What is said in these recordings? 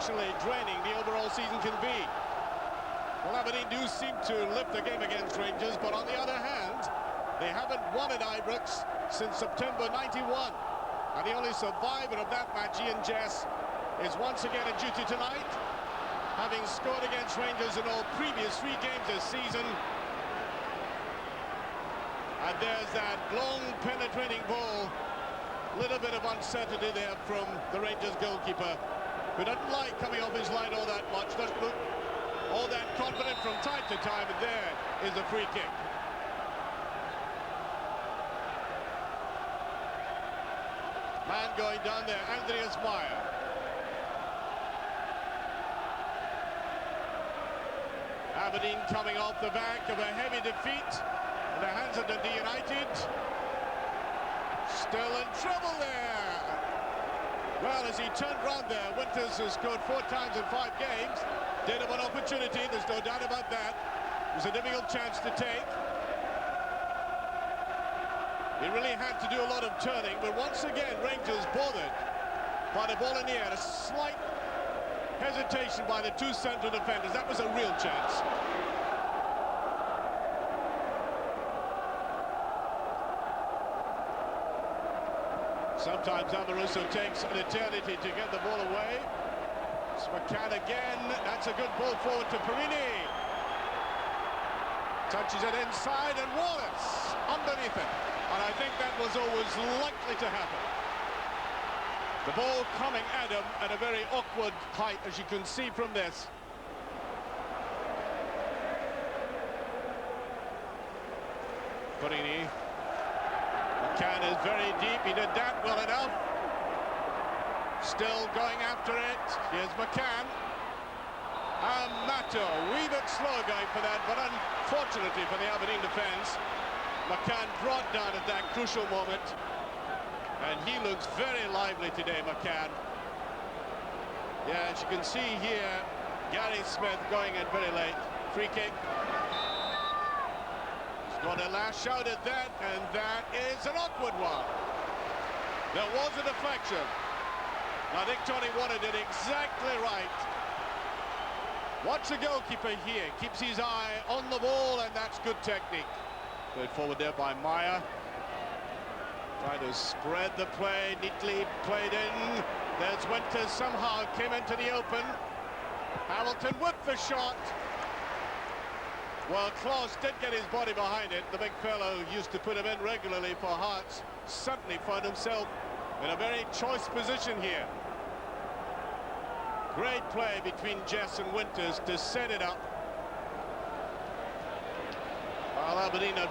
emotionally draining the overall season can be. Well, Aberdeen do seem to lift the game against Rangers, but on the other hand, they haven't won at Ibrox since September '91. And the only survivor of that match, Ian Jess, is once again in duty tonight, having scored against Rangers in all previous 3 games this season. And there's that long penetrating ball. Little bit of uncertainty there from the Rangers goalkeeper, who doesn't like coming off his line all that much, doesn't look all that confident from time to time, and there is a free kick. Man going down there, Andreas Meyer. Aberdeen coming off the back of a heavy defeat in the hands of Dundee United. Still in trouble there. Well, as he turned round there, Winters has scored 4 times in 5 games. Did have an opportunity, there's no doubt about that. It was a difficult chance to take. He really had to do a lot of turning, but once again, Rangers bothered by the ball in the air. A slight hesitation by the 2 central defenders. That was a real chance. Sometimes Amoruso takes an eternity to get the ball away. It's McCann again. That's a good ball forward to Perini. Touches it inside, and Wallace underneath it. And I think that was always likely to happen. The ball coming at him at a very awkward height, as you can see from this. Perini. McCann is very deep. He did that well enough. Still going after it. Here's McCann. And Mato, a wee bit slow going for that, but unfortunately for the Aberdeen defence, McCann brought down at that crucial moment. And he looks very lively today, McCann. Yeah, as you can see here, Gary Smith going in very late. Free kick. He's got to lash out at that, and that is an awkward one. There was a deflection. I think Tony wanted it exactly right. Watch the goalkeeper here. Keeps his eye on the ball, and that's good technique. Played forward there by Meyer. Trying to spread the play, neatly played in. There's Winters, somehow came into the open. Hamilton with the shot. Well, Klaus did get his body behind it. The big fellow used to put him in regularly for Hearts. Suddenly found himself in a very choice position here. Great play between Jess and Winters to set it up. While Aberdeen are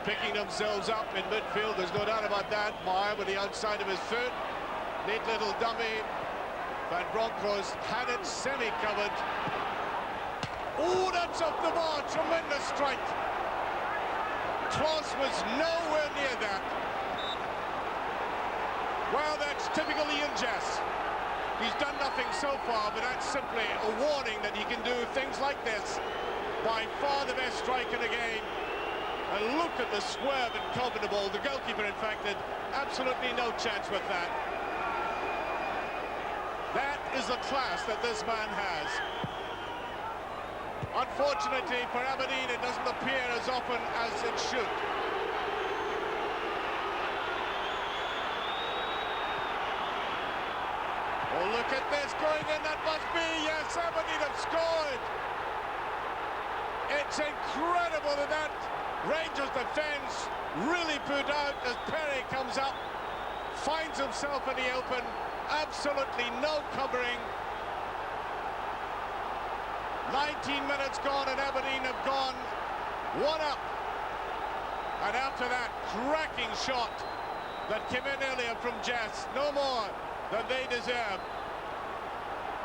picking themselves up in midfield, there's no doubt about that. Meyer with the outside of his foot. Neat little dummy. Van Bronckhorst had it semi-covered. Oh, that's off the bar. Tremendous strike. Klaus was nowhere near that. Well, that's typical Ian Jess. He's done nothing so far, but that's simply a warning that he can do things like this. By far the best strike in the game. And look at the swerve and cover the ball. The goalkeeper, in fact, had absolutely no chance with that. That is the class that this man has. Unfortunately for Aberdeen, it doesn't appear as often as it should. Oh, look at this going in. That must be, yes, Aberdeen have scored. It's incredible that Rangers defence really put out as Perry comes up, finds himself in the open, absolutely no covering. 19 minutes gone and Aberdeen have gone 1 up. And after that cracking shot that came in earlier from Jess, no more than they deserve.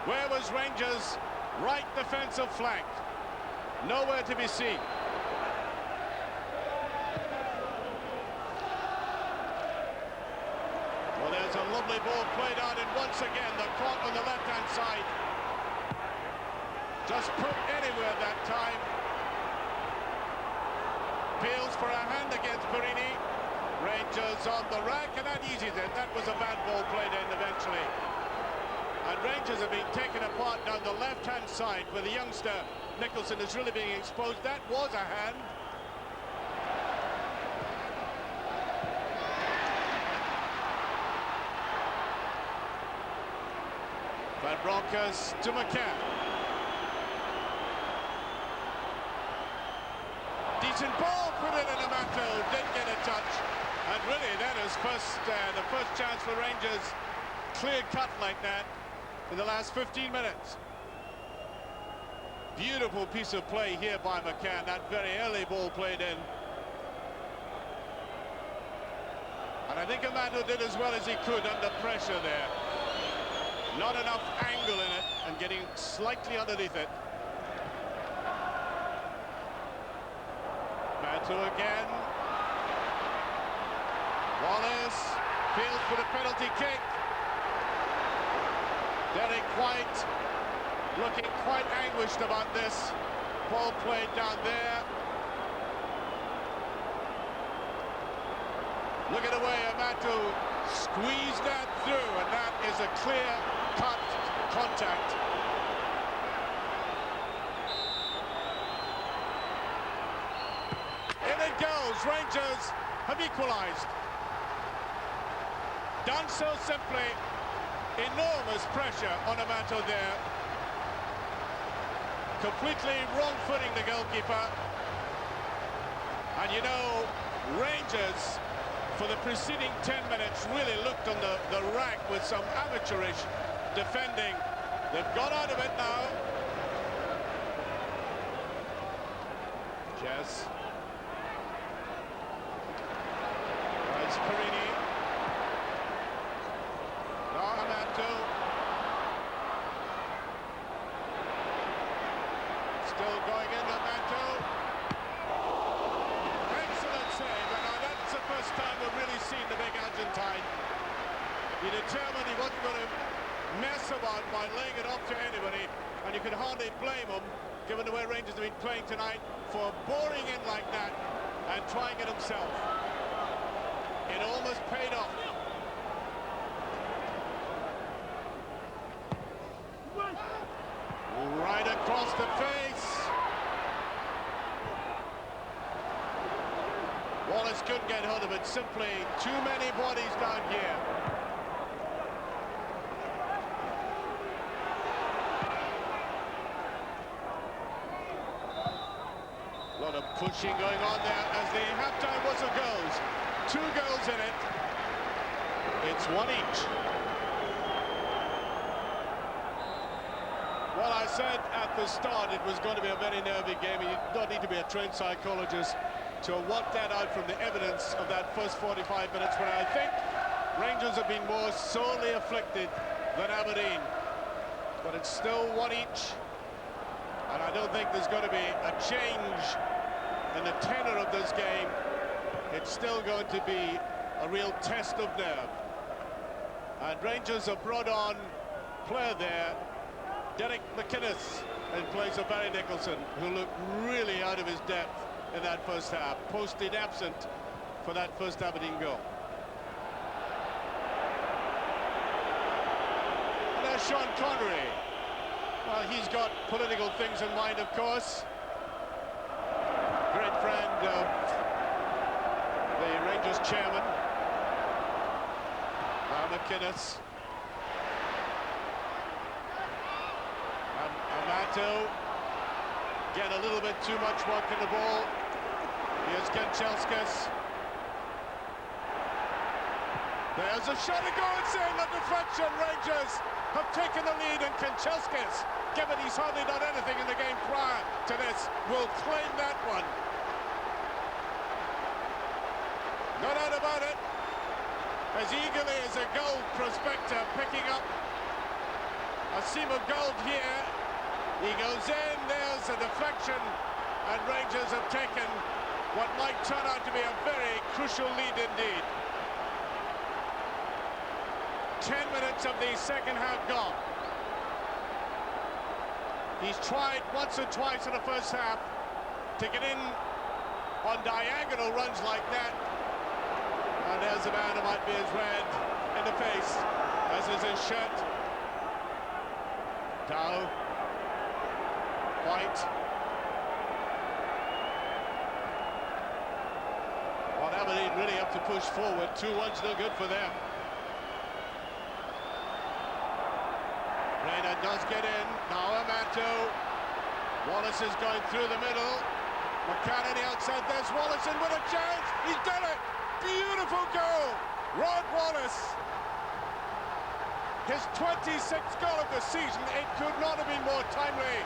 Where was Rangers' right defensive flank? Nowhere to be seen. Well, there's a lovely ball played out, and once again the caught on the left-hand side. Just put anywhere that time. Appeals for a hand against Perini. Rangers on the rack, and that eases it. That was a bad ball played in eventually. And Rangers have been taken apart side, where the youngster Nicholson is really being exposed. That was a hand. Van Bronckhorst to McCann. Decent ball put in Amato, didn't get a touch. And really then is the first chance for Rangers clear cut like that in the last 15 minutes. Beautiful piece of play here by McCann, that very early ball played in. And I think Amato did as well as he could under pressure there. Not enough angle in it and getting slightly underneath it. Amato again. Wallace feels for the penalty kick. Derek White looking quite anguished about this. Ball played down there. Look at the way Amato squeezed that through, and that is a clear-cut contact. In it goes. Rangers have equalised. Done so simply. Enormous pressure on Amato there. Completely wrong-footing the goalkeeper. And you know, Rangers, for the preceding 10 minutes, really looked on the rack with some amateurish defending. They've got out of it now. Jess. It's Perini. Still going in, Amato. Excellent save, and now that's the first time we've really seen the big Argentine. He determined he wasn't going to mess about by laying it off to anybody, and you can hardly blame him, given the way Rangers have been playing tonight, for boring in like that and trying it himself. It almost paid off. Right across the face. Wallace couldn't get hold of it. Simply too many bodies down here. A lot of pushing going on there as the halftime whistle goes. 2 goals in it. It's 1 each. Well, I said at the start it was going to be a very nervy game. You don't need to be a trained psychologist to work that out from the evidence of that first 45 minutes, where I think Rangers have been more sorely afflicted than Aberdeen. But it's still 1 each, and I don't think there's going to be a change in the tenor of this game. It's still going to be a real test of nerve. And Rangers have brought on player there, Derek McInnes, in place of Barry Nicholson, who looked really out of his depth in that first half, posted absent for that first Aberdeen goal. And there's Sean Connery. Well, he's got political things in mind, of course. Great friend of the Rangers chairman, McInnes. Amato get a little bit too much work in the ball. Here's Kanchelskis. There's a shot to go and save the deflection. Rangers have taken the lead, and Kanchelskis, given he's hardly done anything in the game prior to this, will claim that one. No doubt about it. As eagerly as a goal prospector picking up a seam of gold here. He goes in, there's a deflection, and Rangers have taken what might turn out to be a very crucial lead indeed. 10 minutes of the second half gone. He's tried once or twice in the first half to get in on diagonal runs like that. And there's a man who might be as red in the face as is his shirt. Dow. White. Well, Aberdeen really have to push forward. 2-1's no good for them. Reina does get in. Now Amato. Wallace is going through the middle. McCann on the outside. There's Wallace in with a chance. He's done it. Beautiful goal. Rod Wallace. His 26th goal of the season. It could not have been more timely.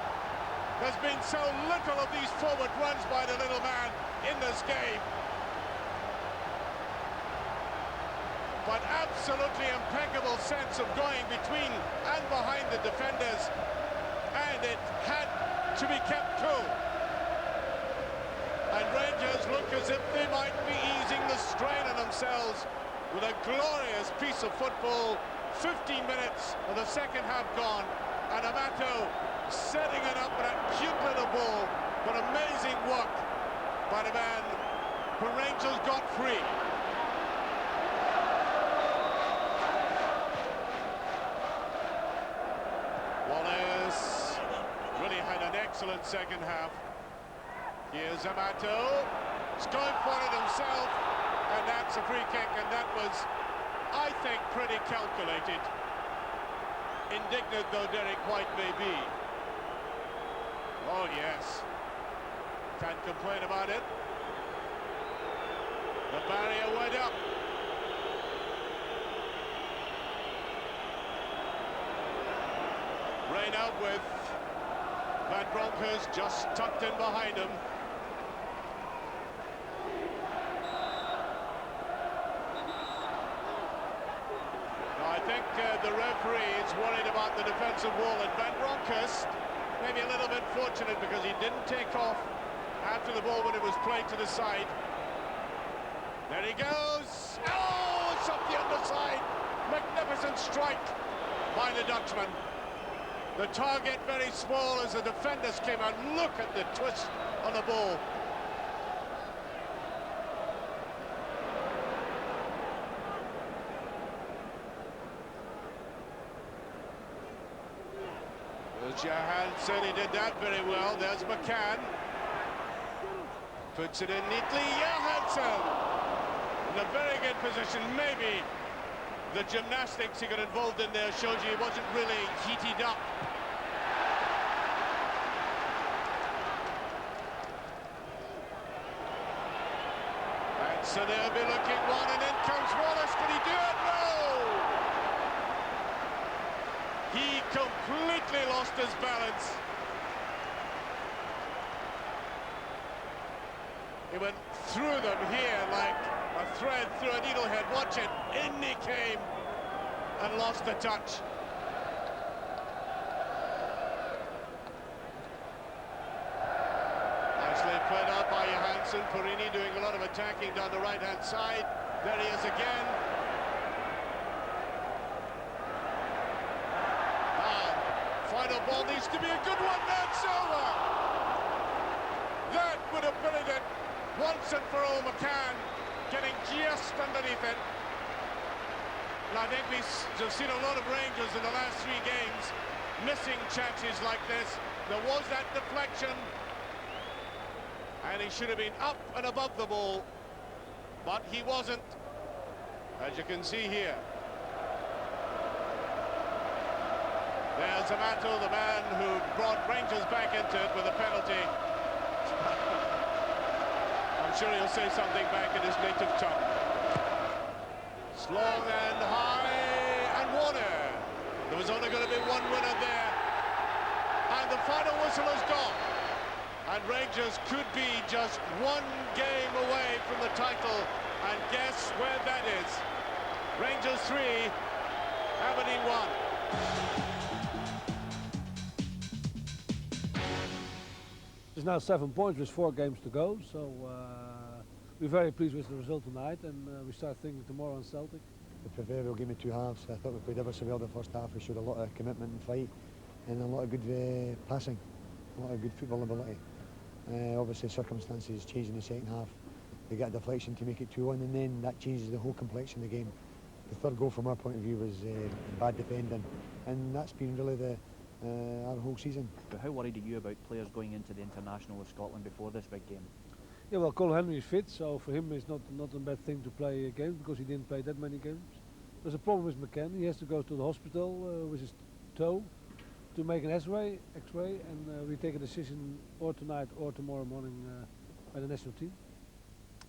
There's been so little of these forward runs by the little man in this game. But absolutely impeccable sense of going between and behind the defenders. And it had to be kept cool. And Rangers look as if they might be easing the strain on themselves with a glorious piece of football. 15 minutes of the second half gone, and Amato setting it up with a cute little ball, but amazing work by the man who Rangers got free. Wallace really had an excellent second half. Here's Amato, he's going for it himself, and that's a free kick, and that was, I think, pretty calculated. Indignant though Derek White may be. Oh yes, can't complain about it. The barrier went up. Reina with Van Bronckhorst just tucked in behind him. I think the referee is worried about the defensive wall, and Van Bronckhorst maybe a little bit fortunate because he didn't take off after the ball when it was played to the side. There he goes. Oh, it's up the underside. Magnificent strike by the Dutchman. The target very small as the defenders came out. Look at the twist on the ball. Johansson, he did that very well. There's McCann. Puts it in neatly. Johansson in a very good position. Maybe the gymnastics he got involved in there shows you he wasn't really heated up. And so they'll be looking one, and in comes Wallace. Can he do it? No! He completely lost his balance. He went through them here like a thread through a needlehead. Watch it. In he came and lost the touch. Nicely played out by Johansson. Perini doing a lot of attacking down the right-hand side. There he is again. Final ball needs to be a good one. That's over. That would have been it once and for all. McCann getting just underneath it. And I think we've seen a lot of Rangers in the last 3 games missing chances like this. There was that deflection, and he should have been up and above the ball, but he wasn't, as you can see here. There's Amato, the man who brought Rangers back into it with a penalty. I'm sure he'll say something back in his native tongue. It's long and high and water. There was only going to be one winner there. And the final whistle is gone. And Rangers could be just 1 game away from the title. And guess where that is? Rangers 3, Aberdeen 1. There's now 7 points with 4 games to go, so we're very pleased with the result tonight, and we start thinking tomorrow on Celtic. The proverbial game of 2 halves. I thought we played ever so well the first half. We showed a lot of commitment and fight, and a lot of good passing, a lot of good football ability. Obviously circumstances changed in the second half. They got a deflection to make it 2-1, and then that changes the whole complexion of the game. The third goal from our point of view was bad defending, and that's been really the our whole season. But how worried are you about players going into the international with Scotland before this big game? Yeah, well, Colin Henry is fit, so for him it's not a bad thing to play games because he didn't play that many games. There's a problem with McCann. He has to go to the hospital with his toe to make an X-ray, and we take a decision or tonight or tomorrow morning by the national team.